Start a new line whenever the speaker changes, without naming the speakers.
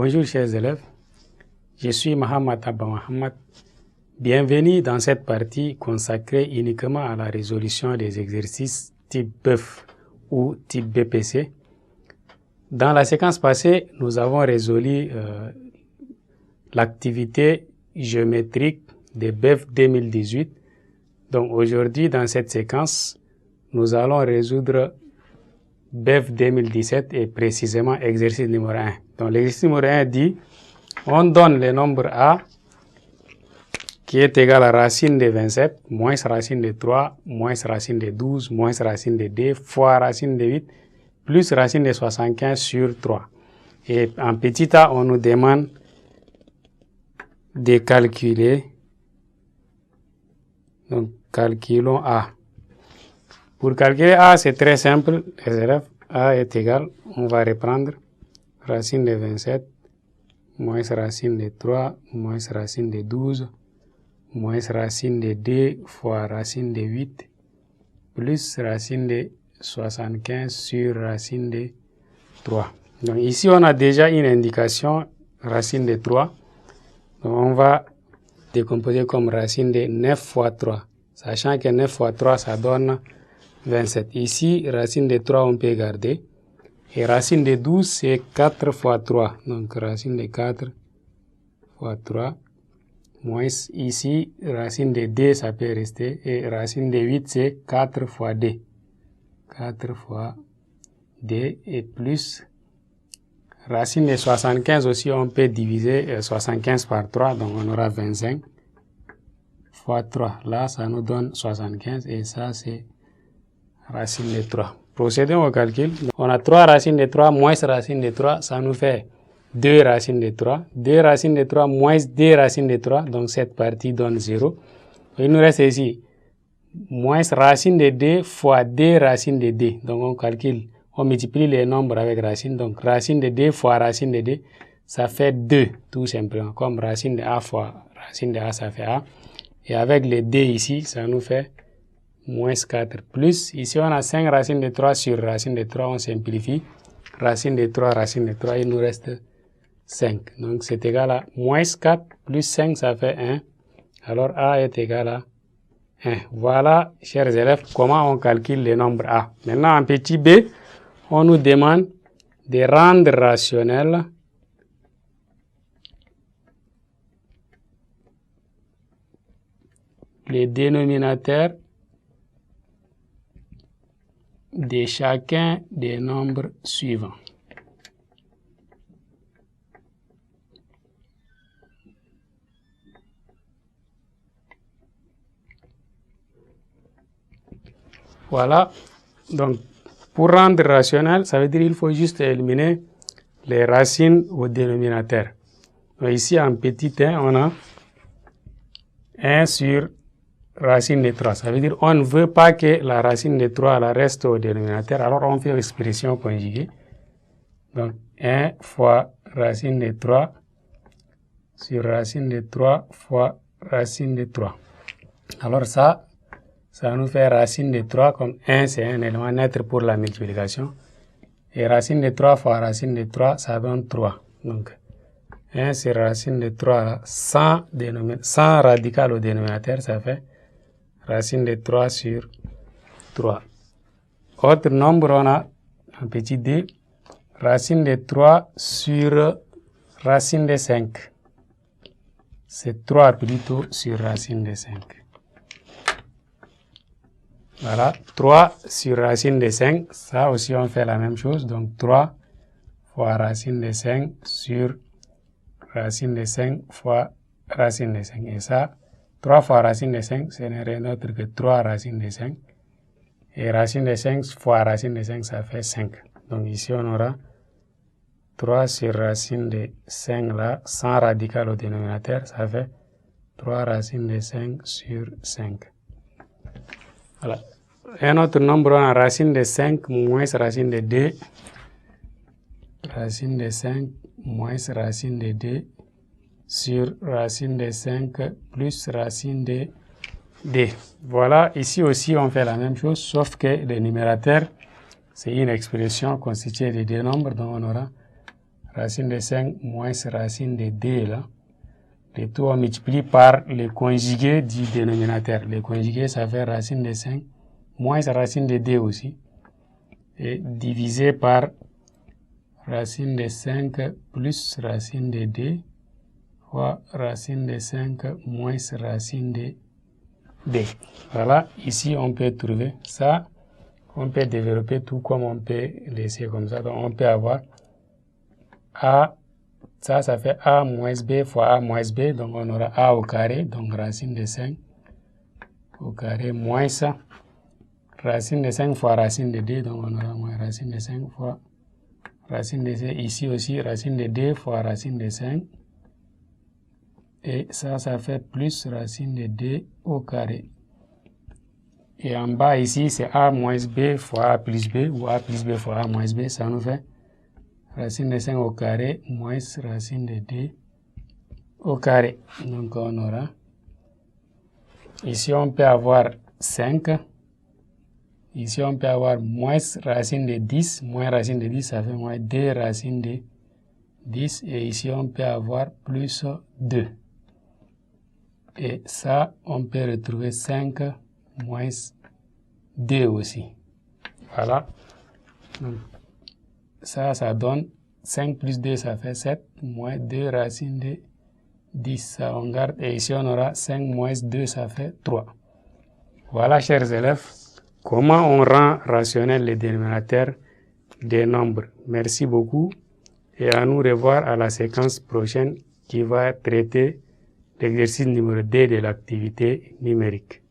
Bonjour chers élèves, je suis Mohamed Abba Mohamed. Bienvenue dans cette partie consacrée uniquement à la résolution des exercices type BEF ou type BPC. Dans la séquence passée, nous avons résolu l'activité géométrique de BEF 2018. Donc aujourd'hui, dans cette séquence, nous allons résoudre BEF 2017 et précisément exercice numéro 1. Donc l'exercice numéro 1 dit, on donne le nombre A qui est égal à racine de 27 moins racine de 3 moins racine de 12 moins racine de 2 fois racine de 8 plus racine de 75 sur 3. Et en petit a, on nous demande de calculer. Donc calculons A. Pour calculer A, c'est très simple, les élèves. A est égal, on va reprendre racine de 27 moins racine de 3 moins racine de 12 moins racine de 2 fois racine de 8 plus racine de 75 sur racine de 3. Donc ici, on a déjà une indication, racine de 3. Donc on va décomposer comme racine de 9 fois 3. Sachant que 9 fois 3, ça donne 27. Ici, racine de 3, on peut garder. Et racine de 12, c'est 4 fois 3. Donc racine de 4 fois 3. Moins ici, racine de 2, ça peut rester. Et racine de 8, c'est 4 fois 2. 4 fois 2 et plus racine de 75 aussi, on peut diviser 75 par 3. Donc on aura 25 fois 3. Là, ça nous donne 75 et ça, c'est racine de 3. Procédons au calcul. On a 3 racines de 3 moins racine de 3, ça nous fait 2 racines de 3. 2 racines de 3 moins 2 racines de 3, donc cette partie donne 0. Il nous reste ici moins racine de 2 fois 2 racines de 2. Donc on calcule, on multiplie les nombres avec racine. Donc racine de 2 fois racine de 2, ça fait 2 tout simplement. Comme racine de A fois racine de A, ça fait A. Et avec les 2 ici, ça nous fait moins 4 plus. Ici, on a 5 racines de 3 sur racine de 3. On simplifie. Racine de 3, racine de 3, il nous reste 5. Donc, c'est égal à moins 4 plus 5, ça fait 1. Alors, A est égal à 1. Voilà, chers élèves, comment on calcule le nombre A. Maintenant, en petit b, on nous demande de rendre rationnel les dénominateurs de chacun des nombres suivants. Voilà. Donc, pour rendre rationnel, ça veut dire qu'il faut juste éliminer les racines au dénominateur. Donc, ici, en petit 1, on a 1 sur racine de 3. Ça veut dire qu'on ne veut pas que la racine de 3 la reste au dénominateur. Alors, on fait expression conjuguée. Donc, 1 fois racine de 3 sur racine de 3 fois racine de 3. Alors, ça nous fait racine de 3 comme 1, c'est un élément neutre pour la multiplication. Et racine de 3 fois racine de 3, ça donne 3. Donc, 1 sur racine de 3, sans radical au dénominateur, ça fait racine de 3 sur 3. Autre nombre, on a un petit d, racine de 3 sur racine de 5. C'est 3 plutôt sur racine de 5. Voilà, 3 sur racine de 5, ça aussi on fait la même chose. Donc 3 fois racine de 5 sur racine de 5 fois racine de 5. Et ça, 3 fois racine de 5, ce n'est rien d'autre que 3 racines de 5. Et racine de 5 fois racine de 5, ça fait 5. Donc ici, on aura 3 sur racine de 5 là, sans radical au dénominateur, ça fait 3 racines de 5 sur 5. Voilà. Un autre nombre, on a racine de 5 moins racine de 2. Racine de 5 moins racine de 2. Sur racine de 5 plus racine de 2. Voilà, ici aussi on fait la même chose, sauf que le numérateur, c'est une expression constituée de deux nombres, donc on aura racine de 5 moins racine de D là. Le tout on multiplie par le conjugué du dénominateur. Le conjugué ça fait racine de 5 moins racine de D aussi. Et divisé par racine de 5 plus racine de D fois racine de 5 moins racine de D. Voilà, ici on peut trouver ça. On peut développer tout comme on peut laisser comme ça. Donc on peut avoir A, ça fait A moins B fois A moins B. Donc on aura A au carré, donc racine de 5 au carré moins ça. Racine de 5 fois racine de D, donc on aura moins racine de 5 fois racine de C. Ici aussi, racine de D fois racine de 5. Et ça fait plus racine de D au carré. Et en bas ici, c'est A moins B fois A plus B, ou A plus B fois A moins B. Ça nous fait racine de 5 au carré moins racine de D au carré. Donc on aura, ici on peut avoir 5. Ici on peut avoir moins racine de 10. Moins racine de 10, ça fait moins 2 racine de 10. Et ici on peut avoir plus 2. Et ça, on peut retrouver 5 moins 2 aussi. Voilà. Donc, ça donne 5 plus 2, ça fait 7, moins 2 racine de 10. Ça, on garde. Et ici, on aura 5 moins 2, ça fait 3. Voilà, chers élèves, comment on rend rationnel les dénominateurs des nombres. Merci beaucoup et à nous revoir à la séquence prochaine qui va traiter l'exercice numéro 2 de l'activité numérique.